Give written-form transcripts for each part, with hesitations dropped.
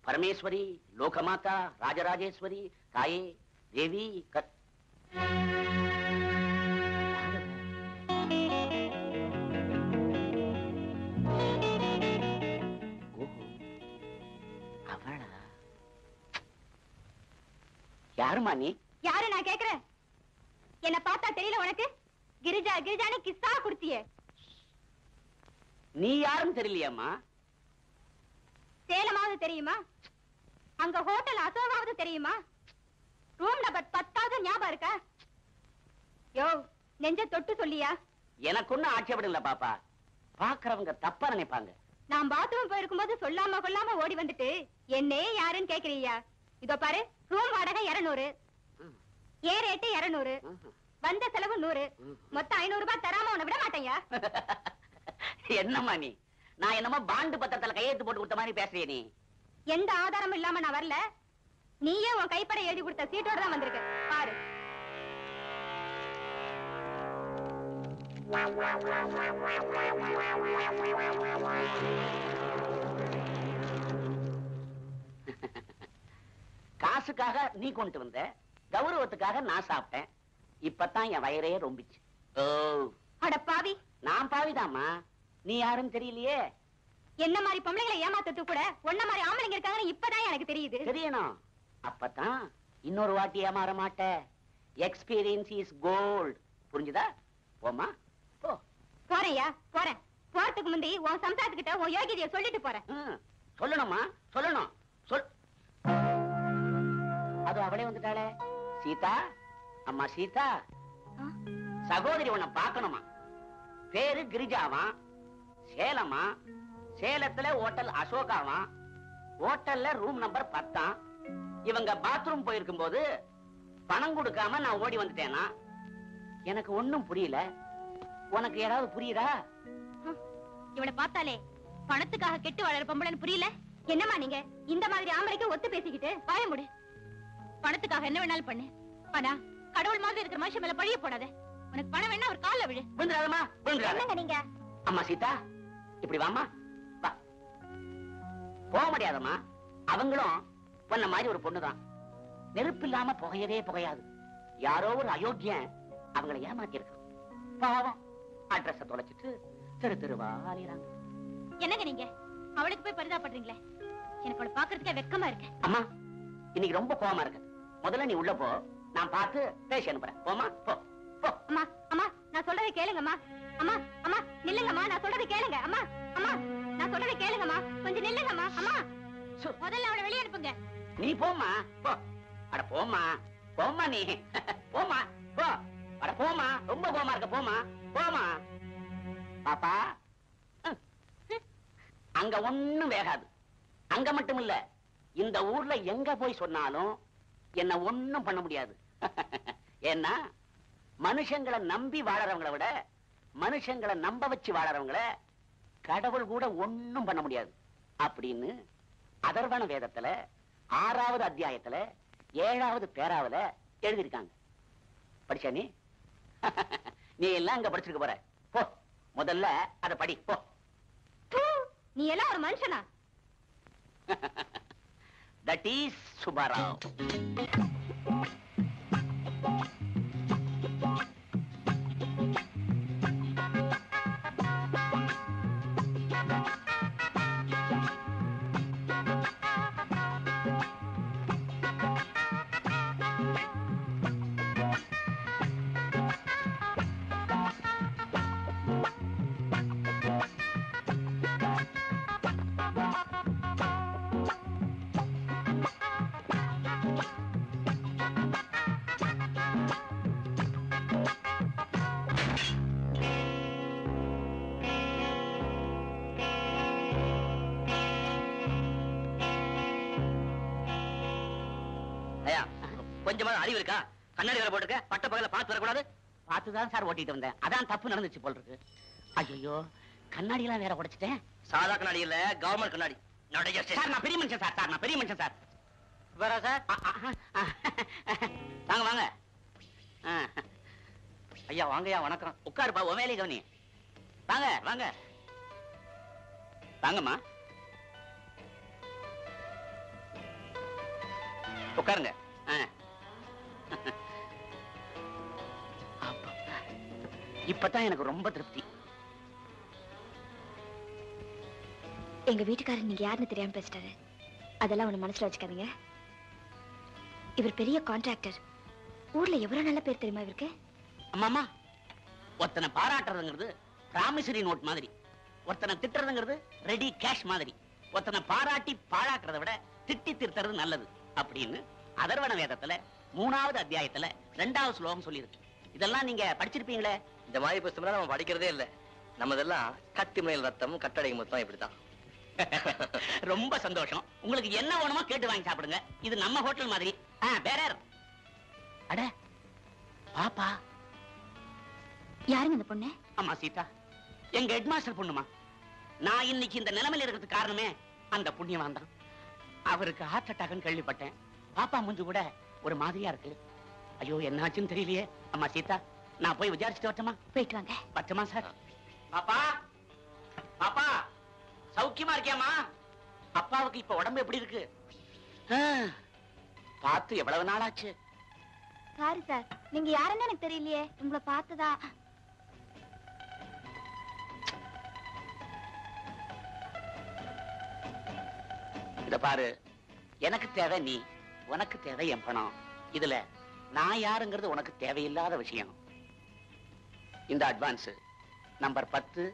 பரமேஸ்வரி, லோகமாதா, ராஜராஜேஸ்வரி, தாயே, தேவி, அவளா? யாருமா நீ? யாரு நான் கேக்குறேன்? என்ன பார்த்தா தெரியல உனக்கு? கிரிஜா கிரிஜான்னு கிஸ்ஸா குடுத்தியே. நீ யாரும் தெரியலையாமா? சேலமாவது தெரியுமா? அங்க ஹோட்டல் அசோகாவது தெரியுமா? ரூம் நம்பர் 10வது ஞாபகம் இருக்கா? யோ, நெஞ்ச தொட்டு சொல்லியா? எனக்கு ஒண்ணும் ஆட்சேபம் இல்ல பாப்பா. பாக்குறவங்க தப்பா நினைப்பாங்க. நான் பாத்ரூம் போயிருக்கும் போது சொல்லாம கொள்ளாம ஓடி வந்துட்டு என்னே யாருன்னு கேக்குறியா? இதோ பாரு, ரூம் வாடகை 200, ஏ ரேட்டு 200, வந்த செலவு 100, மொத்தம் 500 ரூபாய் தராம உன்னை விட மாட்டேயா? என்னம்மா நீ? நான் என்னமோ பாண்டு பத்திரத்துல கையெழுத்து போட்டு கொடுத்த மாதிரி பேசுறிய நீ? எந்த ஆதாரமும் இல்லாம நான் வரல. நீயே உன் கைப்பட எழுதி கொடுத்த சீட்டோட தான் வந்திருக்க. பாரு. காசுக்காக நீ கொண்டு வந்த, கௌரவத்துக்காக நான் சாப்பிட்டேன். இப்பதான் என் வயிறே ரொம்பிச்சு. ஓ அட பாவி! நான் பாவிதாமா. நீ யாரும் தெரியலையே. என்ன மாதிரி பொம்பளைகளை ஏமாத்தது கூட ஒன்ன மாதிரி ஆம்பளைங்க இருக்காங்கன்னு இப்பதான் எனக்கு தெரியுது. தெரியணும். அப்பதான் இன்னொரு வாட்டி ஏமாற மாட்ட. Experience is gold. புரிஞ்சுதா? போமா போ. போறையா? போறேன். போறதுக்கு முந்தி உன் சம்சாரத்துக்கிட்ட உன் யோகிதைய சொல்லிட்டு போறேன். சொல்லணுமா? சொல்லணும். சொல். அது அவளே வந்துட்டாளே. சீதா, அம்மா சீதா, சகோதரி உன்னை பார்க்கணுமா? பேரு கிரிஜாவா, சேலமா, சேலத்துல ஹோட்டல் அசோகாவா, ஹோட்டல்ல ரூம் நம்பர் 10. இவங்க பாத்ரூம் போயிருக்கும் போது பணம் கொடுக்காம நான் ஓடி வந்துட்டேனா? எனக்கு ஒண்ணும் புரியல. உனக்கு ஏதாவது புரியுதா? இவளை பார்த்தாலே பணத்துக்காக கெட்டு வளர பொம்பளைன்னு புரியல. என்னமா நீங்க இந்த மாதிரி ஆம்பளைக்கு ஒத்து பேசிக்கிட்டு வாய முடி. பணத்துக்காக என்ன வேணாலும் பண்ணு. ஆனா கடவுள் மாதிரி இருக்கிற மனுஷன் மேல பழிய போடாத. உனக்கு பணம் வேணா ஒரு கால்ல விழு. விழுந்துடாதம்மா, விழுந்துடாத. என்னங்க நீங்க? அம்மா சீதா, இப்படி வாமா. வா. போக முடியாதம்மா. அவங்களும் பொண்ண மாதிரி ஒரு பொண்ணுதான். நெருப்பு இல்லாம புகையவே புகையாது. யாரோ ஒரு அயோக்கியன் அவங்களை ஏமாத்தி இருக்கான். பாவம், அட்ரஸ தொலைச்சிட்டு தெரு தெருவா அலையறாங்க. என்னங்க நீங்க அவளுக்கு போய் பரிதாபப்படுறீங்களே? எனக்கு அவளை பாக்குறதுக்கே வெக்கமா இருக்கு. அம்மா, இன்னைக்கு ரொம்ப கோவமா இருக்கு. முதல்ல நீ உள்ள போ, நான் பார்த்து பேசி அனுப்புறேன். போமா, போ போ. அம்மா அம்மா, நான் சொல்றதை கேளுங்கம்மா. அம்மா அம்மா நில்லுங்கம்மா, நான் சொல்றதை கேளுங்க. அம்மா அம்மா, நான் சொல்றதை கேளுங்கம்மா, கொஞ்சம் நில்லுங்கம்மா. அம்மா, முதல்ல அவளை வெளியே அனுப்புங்க. நீ போமா, போ. அட போமா, போமா நீ. போமா, போ. அட போமா, ரொம்ப கோவமா இருக்க. போமா, போமா. பாப்பா, அங்க ஒண்ணும் வேகாது. அங்க மட்டும் இல்ல, இந்த ஊர்ல எங்க போய் சொன்னாலும் என்ன ஒண்ணும் பண்ண முடியாது. ஏன்னா மனுஷங்களை நம்பி வாழறவங்களை விட மனுஷங்களை நம்ப வச்சு வாழறவங்கள கடவுள் கூட ஒண்ணும் பண்ண முடியாது அப்படின்னு அதர்வண வேதத்துல 6வது அத்தியாயத்துல 7வது பேராவுல எழுதியிருக்காங்க. படிச்சா நீ? நீ எல்லாம் அங்க படிச்சிருக்க போற. போ, முதல்ல அத படி. போ. நீ எல்லாம் ஒரு மனுஷனா? That is Subbarao. கொஞ்சமா அறிவு இருக்கா? கண்ணாடி வேற போட்டுக்க, பட்ட பகல பார்த்து வரக்கூடாது. பார்த்துதான் சார் ஓட்டிட்டு வந்தேன். அதான் தப்பு நடந்துச்சு போல் இருக்கு. ஐயோ, கண்ணாடி எல்லாம் வேற உடைச்சிட்டேன். சாதா கண்ணாடி இல்ல, கவர்மெண்ட் கண்ணாடி. சார், நான் பெரிய மனுஷன் சார். நான் பெரிய மனுஷன் சார். வேற சார்? வாங்க வாங்க. ஐயா வாங்கய்யா, வணக்கம். உட்காருப்பா, உன் வேலையை கவனி. வாங்க வாங்க வாங்கம்மா. உட்காருங்க. இப்பதான் எனக்கு ரொம்ப திருப்தி. எங்க வீட்டுக்காரர் நீங்க யாருன்னு தெரியாம பேசிட்டாரு. அதெல்லாம் ஒண்ணு மனசுல வச்சுக்காதீங்க. இவர் பெரிய கான்ட்ராக்டர். ஊர்ல எவ்வளவு நல்ல பேர் தெரியுமா இவருக்கு? அம்மாமா, ஒருத்தனை பாராட்டுறதுங்கிறது பிராமிசரி நோட் மாதிரி, ஒருத்தனை திட்டுறதுங்கிறது ரெடி கேஷ் மாதிரி. ஒருத்தனை பாராட்டி பாழாக்குறத விட திட்டி திருத்துறது நல்லது அப்படின்னு அதர்வண வேதத்துல 3வது அத்தியாயத்துல 2வது ஸ்லோகம் சொல்லியிருக்கு. இதெல்லாம் நீங்க படிச்சிருப்பீங்களே. இந்த மாதிரி புத்தகம் நம்ம படிக்கிறதே இல்ல. நம்மதெல்லாம் கத்தி மேல் ரத்தம் கட்டடை மொத்தம் இப்படித்தான். ரொம்ப சந்தோஷம். உங்களுக்கு என்ன வேணுமோ கேட்டு வாங்கி சாப்பிடுங்க. இது நம்ம ஹோட்டல் மாதிரி. பேரர். அட பாப்பா. யாருங்க இந்த பொண்ணு? அம்மா சீதா, எங்க ஹெட்மாஸ்டர் பொண்ணுமா. நான் இன்னைக்கு இந்த நிலைமையில இருக்கிறதுக்கு காரணமே அந்த புண்ணியவான் தான். அவருக்கு ஹார்ட் அட்டாக்னு கேள்விப்பட்டேன். பாப்பா மூஞ்சு கூட ஒரு மாதிரியா இருக்கு. ஐயோ என்னாச்சுன்னு தெரியலையே. அம்மா சீதா, நான் போய் விசாரிச்சுட்டு வரட்டுமா? போயிட்டு வாங்க. பட்டுமா சார்? பாப்பா, பாப்பா சௌக்கியமா இருக்கியாமா? அப்பாவுக்கு இப்ப உடம்பு எப்படி இருக்கு? பார்த்து எவ்வளவு நாள் ஆச்சு? சாரி சார், நீங்க யாருன்னு எனக்கு தெரியலையே. உங்களை பார்த்ததா? இத பாரு, எனக்கு தேவை நீ, உனக்கு தேவை என் பணம். இதுல நான் யாருங்கிறது உனக்கு தேவையில்லாத விஷயம். இந்த அட்வான்ஸ் நம்பர் 10,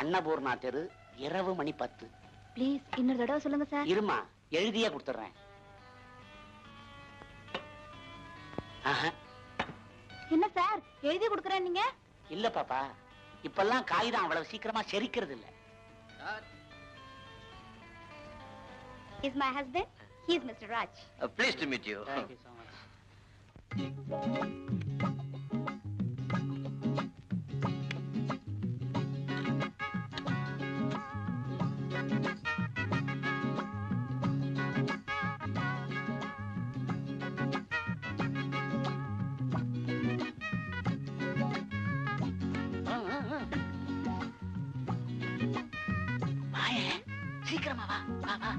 அன்னபூர்ணா தெரு, இரவு மணி 10. ப்ளீஸ் இன்னொரு தடவை சொல்லுங்க சார். இருமா, எழுதியே கொடுத்துறேன். என்ன சார் எழுதி கொடுக்கறேன் நீங்க? இல்ல பாப்பா, இப்பெல்லாம் காகிதம் அவ்வளவு சீக்கிரமா செரிக்கிறது இல்ல. Is my husband? He is Mr. Raj. Pleased to meet you. Thank you so much. சீக்கிரமா வா, வா, வா.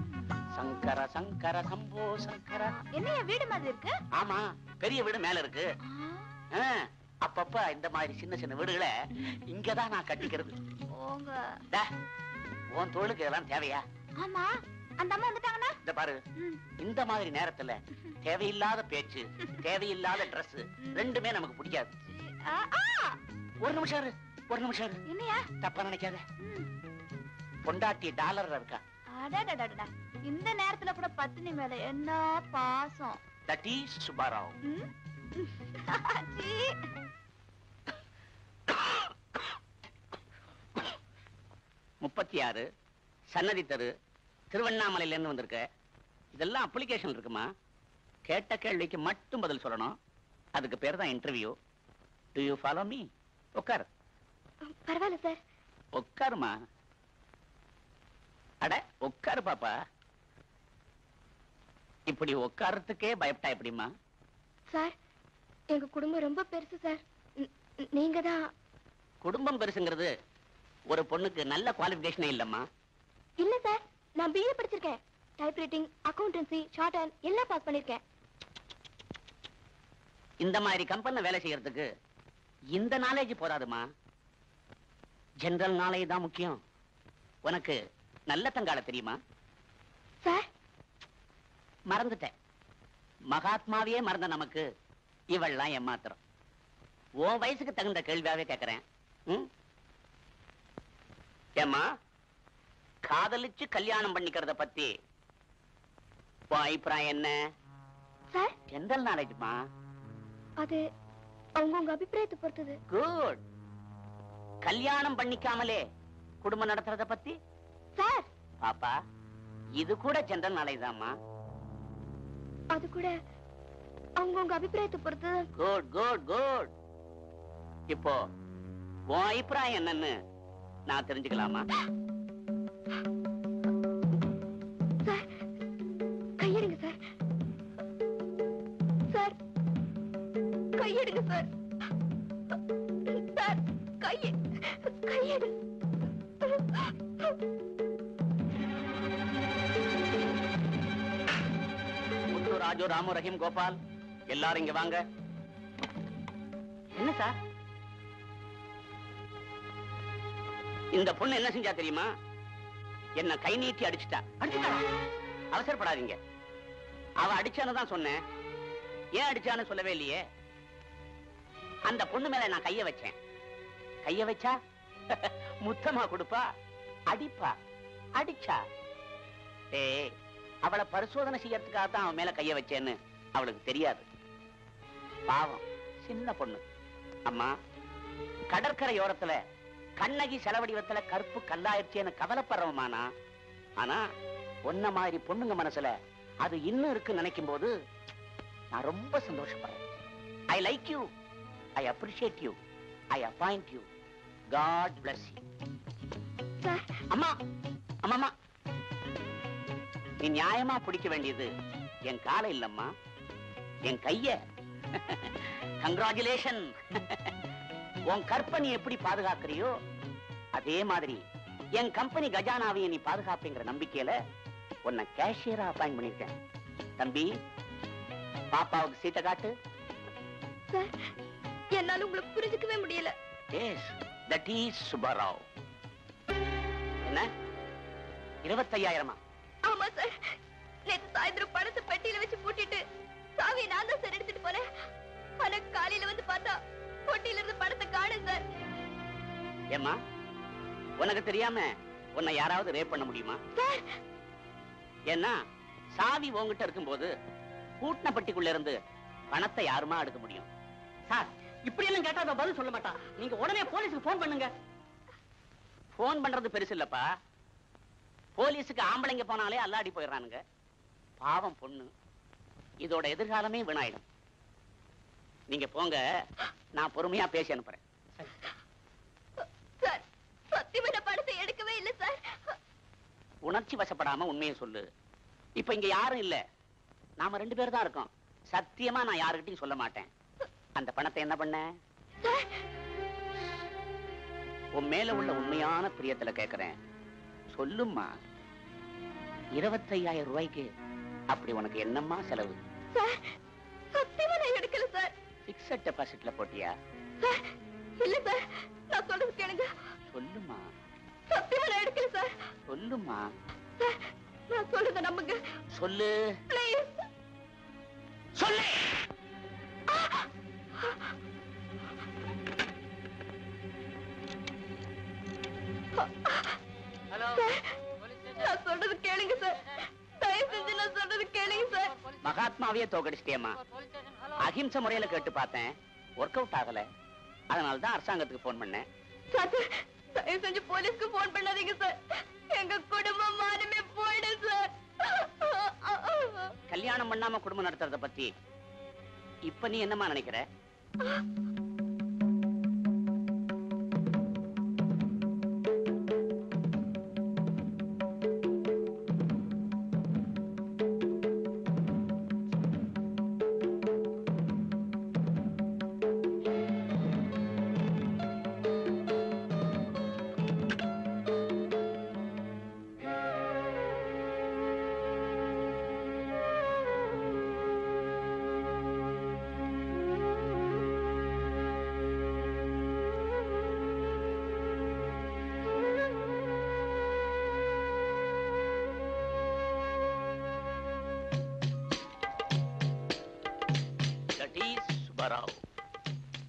சங்கர சங்கர சம்போ சங்கர. என்னைய வீடு மாதிரி இருக்கு? ஆமா, பெரிய வீடு மேல இருக்கு. அப்பப்ப இந்த மாதிரி சின்ன சின்ன வீடுகளை இங்கதான் நான் கட்டிக்கிறது. உன் தொழிலுக்கு இதெல்லாம் தேவையா? ஆமா, அந்த அம்மா வந்துட்டாங்கன்னா? இந்த பாரு, இந்த மாதிரி நேரத்துல தேவையில்லாத பேச்சு, தேவையில்லாத Dress ரெண்டுமே நமக்கு பிடிக்காது. ஒரு நிமிஷம் இரு, ஒரு நிமிஷம் இரு. என்னையா? தப்பா நினைக்காத. பொண்டாட்டி டாலர்ல இருக்கா. அடடடடடா, இந்த நேரத்துல கூட பத்தினி மேல என்ன பாசம். That is Subbarao. 36 சன்னதி தெரு, திருவண்ணாமலையில இருந்து வந்திருக்க. இதெல்லாம் அப்ளிகேஷன் இருக்குமா? கேட்ட கேள்விக்கு மட்டும் பதில் சொல்லணும். அதுக்கு பேர் தான் interview. Do you follow me? உட்கார். பரவாயில்ல சார். உட்காருமா. அட உட்காரு பாப்பா. இப்படி உட்காரத்துக்கே பயப்பட்டா எப்படிமா? சார், எங்க குடும்பம் ரொம்ப பெருசு சார். நீங்க தான். குடும்பம் பெருசுங்கிறது ஒரு பொண்ணுக்கு நல்ல குவாலிஃபிகேஷனே இல்லம்மா. இல்ல சார், நான் BA படிச்சிருக்கேன். டைப்ரைட்டிங், அக்கவுண்டன்சி, ஷார்ட் ஹேண்ட் எல்லாம் பாஸ் பண்ணிருக்கேன். இந்த மாதிரி கம்பெனில வேலை செய்யறதுக்கு இந்த நாலேஜ் போதாதுமா. ஜெனரல் நாலேஜ் தான் முக்கியம். உனக்கு நல்ல தங்கால தெரியுமா? சார், மறந்துட்டேன். மகாத்மாவையே மறந்த நமக்கு இவள்லாம் ஏமாத்திரம். உன் வயசுக்கு தகுந்த கேள்வியாவே கேட்கிறேன். ஏமா, காதலிச்சு கல்யாணம் பண்ணிக்கிறத பத்தி உன் அபிப்பிராயம் என்ன? சார், ஜெனரல் நாலேஜ்மா. அது அவங்க அபிப்பிராயத்தை பொறுத்தது. குட். கல்யாணம் பண்ணிக்காமலே குடும்பம் நடத்துறத பத்தி? சார், பாப்பா, இது கூட ஜெனரல் நாலேஜ் தான்மா. அது கூட அவங்க அபிப்பிராயத்தை பொறுத்து. Good good good. இப்போ உன் அபிப்பிராயம் என்னன்னு நான் தெரிஞ்சுக்கலாமா? சார், கையெடுங்க சார். சார், கையெடுங்க சார். சார், கையெடு. ராஜு, ராமு, ரஹீம், கோபால் எல்லாரும் இங்க வாங்க. என்ன சார்? இந்த பொண்ணு என்ன செஞ்சா தெரியுமா? என்ன கை நீட்டி அடிச்சுட்டா. அவசரப்படாதீங்க. அவ அடிச்சான்னு தான் சொன்னேன். ஏன் அடிச்சான்னு சொல்லவே இல்லையே. அந்த பொண்ணு மேல நான் கைய வச்சேன். கைய வச்சா முத்தமா கொடுப்பா, அடிப்பா, அடிச்சா. டேய், அவளை பரிசோதனை செய்யறதுக்காக தான் அவன் மேல கைய வச்சேன்னு அவளுக்கு தெரியாது. பாவம், சின்ன பொண்ணு. அம்மா, கடற்கரையோரத்துல கண்ணகி செலவடிவத்துல கருப்பு கல்லாயிருச்சேன்னு கவலைப்படுறவமானா, ஆனா ஒன்ன மாதிரி பொண்ணுங்க மனசுல அது இன்னும் இருக்கு நினைக்கும் போது நான் ரொம்ப சந்தோஷப்படுறேன். I like you, I appreciate you, I appoint you. God bless you. அம்மா, அம்மா, நீ நியாயமா பிடிக்க வேண்டியது என் காலை இல்லம்மா, என் கைய. கங்க்ராச்சுலேஷன். உன் கற்பனை எப்படி பாதுகாக்கிறியோ அதே மாதிரி என் கம்பெனி கஜானாவையும் நீ பாதுகாப்புங்கிற நம்பிக்கையில உன்னை கேஷியரா அப்பாயிண்ட் பண்ணிருக்கேன். தம்பி, பாப்பாவுக்கு சீட்டை காட்டு. என்னால உங்களுக்கு புரிஞ்சுக்கவே முடியல. Yes, that is Subba Rao. என்ன 25,000? ஆமா சார். நேத்து சாயந்தரம் பணத்தை பெட்டியில வச்சு பூட்டிட்டு சாவி நான் தான் சார் எடுத்துட்டு போனேன். ஆனா காலையில வந்து பார்த்தா பொட்டியில இருந்து பணத்தை காணோம் சார். ஏம்மா, உனக்கு தெரியாம உன்னை யாராவது ரேப் பண்ண முடியுமா? ஏன்னா சாவி உன்கிட்ட இருக்கும்போது பூட்டின பெட்டிக்குள்ள இருந்து பணத்தை யாருமா எடுக்க முடியும்? சார், இப்படி எல்லாம் கேட்டா பதில் சொல்ல மாட்டான். நீங்க உடனே போலீஸுக்கு போன் பண்ணுங்க. போன் பண்றது பெருசு இல்லப்பா. போலீஸுக்கு ஆம்பளைங்க போனாலே அல்லாடி போயிடுறானுங்க. பாவம் பொண்ணு, இதோட எதிர்காலமே வீணாயிடும். நீங்க போங்க, நான் பொறுமையா பேசி அனுப்புறேன். சார், சத்தியமா நான் பணத்தை எடுக்கவே இல்லை சார். உணர்ச்சி வசப்படாம உண்மையை சொல்லு. இப்ப இங்க யாரும் இல்ல, நாம 2 பேர் தான் இருக்கோம். சத்தியமா நான் யாருக்கிட்டையும் சொல்ல மாட்டேன். அந்த பணத்தை என்ன பண்ண? உன் மேல உள்ள உண்மையான பிரியத்துல கேக்குறேன், சொல்லும்மா. 25,000 ரூபாய்க்கு அப்படி உனக்கு என்னம்மா செலவு? சத்தியமா நான் எடுக்கல சார். பிக்ஸட் டெபாசிட்ல போட்டியா? இல்ல சார், நான் சொல்றது கேளுங்க. சொல்லுமா. சத்தியமா நான் எடுக்கல சார். சொல்லுமா. நான் சொல்றத நம்புங்க. சொல்லு. ப்ளீஸ் சொல்லு. ஹலோ, நான் சொல்றது கேளுங்க சார். தயவு செஞ்சு நான் சொல்றது கேளுங்க சார். மகாத்மாவையே தோக்கடிச்சிட்டியம்மா. அஹிம்சை முறையில கேட்டு பார்த்தேன், ஒர்க் அவுட் ஆகல. அதனால தான் அரசாங்கத்துக்கு போன் பண்ணேன். சார், தயவு செஞ்சு போலீஸ்க்கு போன் பண்ணாதீங்க சார். எங்க குடும்பம் மானமே போயிடும் சார். கல்யாணம் பண்ணாம குடும்பம் நடத்துறத பத்தி இப்ப நீ என்னமா நினைக்கிற? That is Subba Rao.